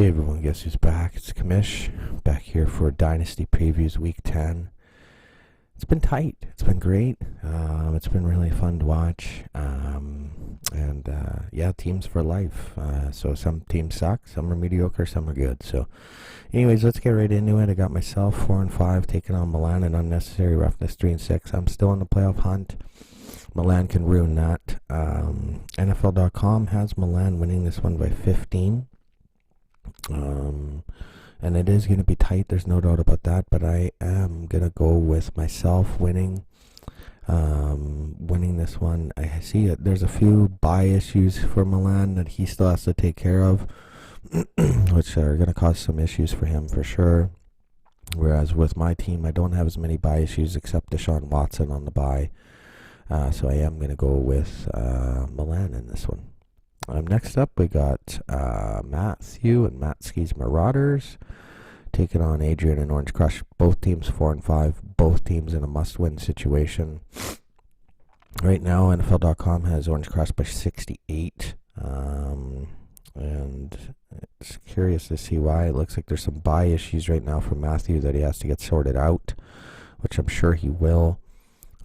Hey everyone, guess who's back? It's Kamish, back here for Dynasty Previews Week 10. It's been tight. It's been great. It's been really fun to watch. Teams for life. So some teams suck, some are mediocre, some are good. So anyways, let's get right into it. I got myself 4-5 taking on Milan and unnecessary roughness 3-6. I'm still in the playoff hunt. Milan can ruin that. NFL.com has Milan winning this one by 15. And it is going to be tight, there's no doubt about that, but I am going to go with myself winning this one. I see it. There's a few bye issues for Milan that he still has to take care of, which are going to cause some issues for him for sure. Whereas with my team, I don't have as many bye issues except Deshaun Watson on the bye. So I am going to go with Milan in this one. Next up, we got Matthew and Matsky's Marauders taking on Adrian and Orange Crush. Both teams 4-5. Both teams in a must-win situation. Right now, NFL.com has Orange Crush by 68. And it's curious to see why. It looks like there's some bye issues right now for Matthew that he has to get sorted out, which I'm sure he will.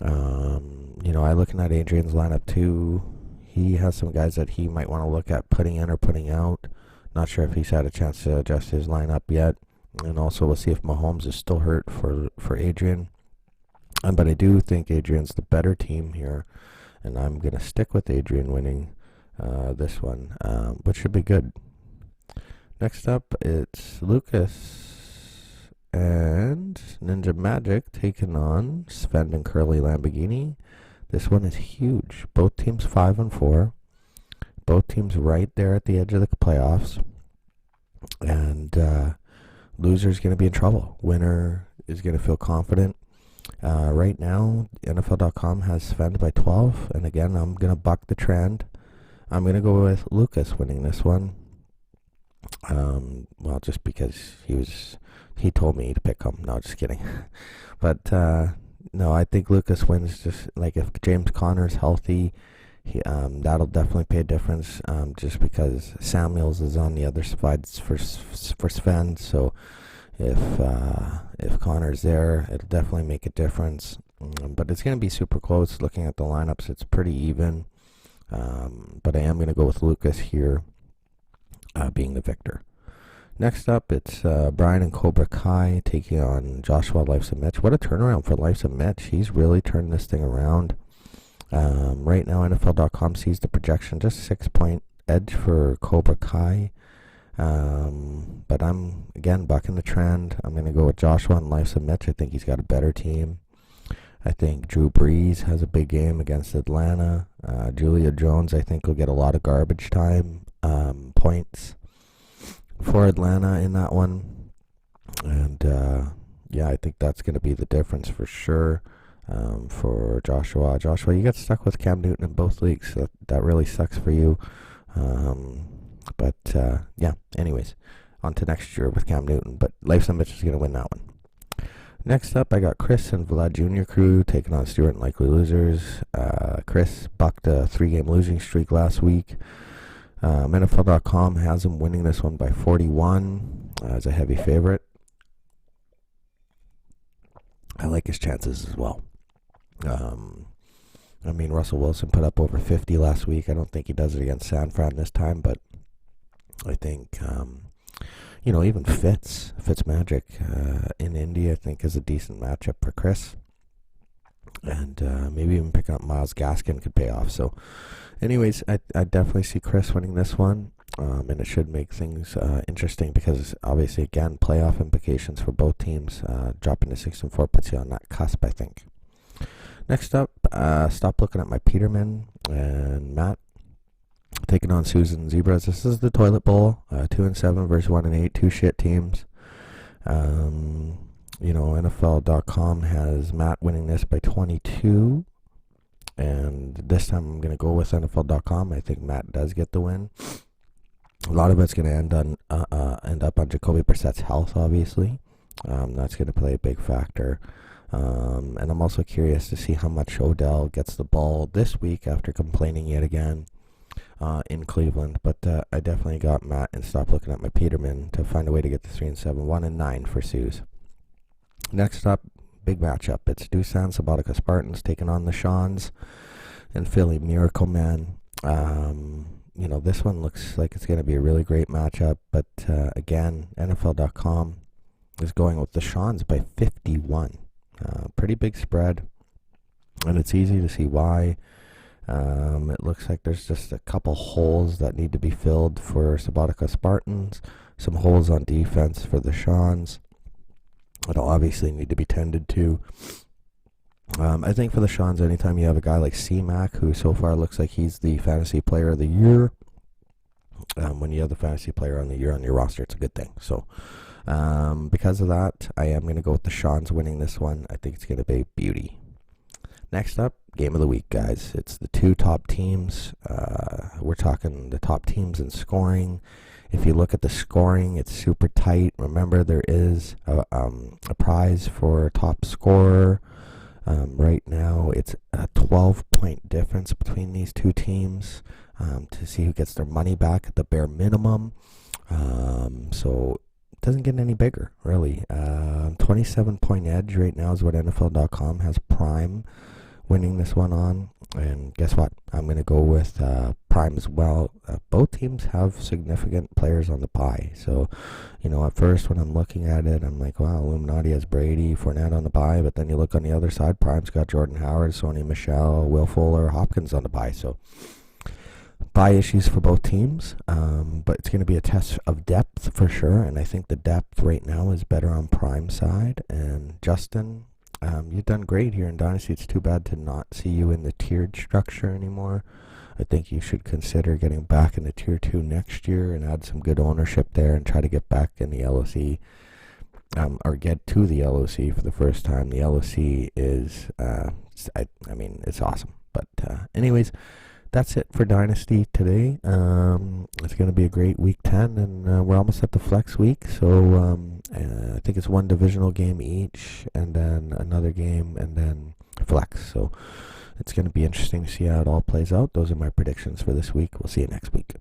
Looking at Adrian's lineup too. He has some guys that he might want to look at putting in or putting out. Not sure if he's had a chance to adjust his lineup yet. And also we'll see if Mahomes is still hurt for Adrian. But I do think Adrian's the better team here. And I'm going to stick with Adrian winning this one, which should be good. Next up, it's Lucas and Ninja Magic taking on Sven and Curly Lamborghini. This one is huge. Both teams 5-4. Both teams right there at the edge of the playoffs. And loser's going to be in trouble. Winner is going to feel confident. Right now, NFL.com has Sven by 12. And again, I'm going to buck the trend. I'm going to go with Lucas winning this one. Just because he told me to pick him. No, just kidding. But no, I think Lucas wins. Just like if James Conner's healthy, that'll definitely pay a difference. Just because Samuels is on the other side for Sven, so if Conner's there, it'll definitely make a difference. But it's going to be super close. Looking at the lineups, it's pretty even. But I am going to go with Lucas here, being the victor. Next up, it's Brian and Cobra Kai taking on Joshua, Lifes and Mitch. What a turnaround for Lifes and Mitch. He's really turned this thing around. Right now, NFL.com sees the projection just 6-point edge for Cobra Kai. But I'm, again, bucking the trend. I'm going to go with Joshua and Lifes and Mitch. I think he's got a better team. I think Drew Brees has a big game against Atlanta. Julia Jones, I think, will get a lot of garbage time points for Atlanta in that one. And I think that's going to be the difference for sure for Joshua. Joshua, you got stuck with Cam Newton in both leagues. So that really sucks for you. Anyways, on to next year with Cam Newton. But Lifes and Mitch is going to win that one. Next up, I got Chris and Vlad Jr. crew taking on Stuart and Likely Losers. Chris bucked a 3-game losing streak last week. NFL.com has him winning this one by 41 as a heavy favorite. I like his chances as well. Russell Wilson put up over 50 last week. I don't think he does it against San Fran this time, but I think, even Fitzmagic in Indy, I think, is a decent matchup for Chris. And maybe even picking up Myles Gaskin could pay off. So, anyways, I definitely see Chris winning this one. And it should make things interesting because, obviously, again, playoff implications for both teams. Dropping to 6-4 puts you on that cusp, I think. Next up, stop looking at my Peterman and Matt taking on Susan Zebras. This is the toilet bowl. 2-7 versus 1-8. Two shit teams. NFL.com has Matt winning this by 22. And this time I'm going to go with NFL.com. I think Matt does get the win. A lot of it's going to end up on Jacoby Brissett's health, obviously. That's going to play a big factor. And I'm also curious to see how much Odell gets the ball this week after complaining yet again. in Cleveland. But I definitely got Matt and stopped looking at my Peterman to find a way to get the 3 and 7, 1 and 9 for Suze. Next up, big matchup. It's Doosan Sabatica Spartans taking on the Shawns and Philly Miracle Man. This one looks like it's going to be a really great matchup, but again, NFL.com is going with the Shawns by 51. Pretty big spread, and it's easy to see why. It looks like there's just a couple holes that need to be filled for Sabatica Spartans, some holes on defense for the Shawns. It'll obviously need to be tended to. I think for the Shawns, anytime you have a guy like C-Mac, who so far looks like he's the fantasy player of the year, when you have the fantasy player on the year on your roster, it's a good thing. So because of that, I am going to go with the Shawns winning this one. I think it's going to be beauty. Next up, game of the week, guys. It's the 2 top teams. We're talking the top teams in scoring. If you look at the scoring, it's super tight. Remember, there is a prize for top scorer. Right now, it's a 12-point difference between these 2 teams to see who gets their money back at the bare minimum. So it doesn't get any bigger, really. 27-point edge right now is what NFL.com has Prime winning this one on. And guess what? I'm going to go with Prime as well. Both teams have significant players on the bye. So, at first when I'm looking at it, I'm like, wow, Illuminati has Brady, Fournette on the bye. But then you look on the other side, Prime's got Jordan Howard, Sony Michel, Will Fuller, Hopkins on the bye. So, bye issues for both teams. But it's going to be a test of depth for sure. And I think the depth right now is better on Prime side. And Justin, you've done great here in Dynasty. It's too bad to not see you in the tiered structure anymore. I think you should consider getting back into Tier 2 next year and add some good ownership there and try to get back in the LOC, or get to the LOC for the first time. The LOC is, it's awesome. But anyways, that's it for Dynasty today. It's going to be a great Week 10, and we're almost at the flex week, so I think it's one divisional game each, and then another game, and then flex. So it's going to be interesting to see how it all plays out. Those are my predictions for this week. We'll see you next week.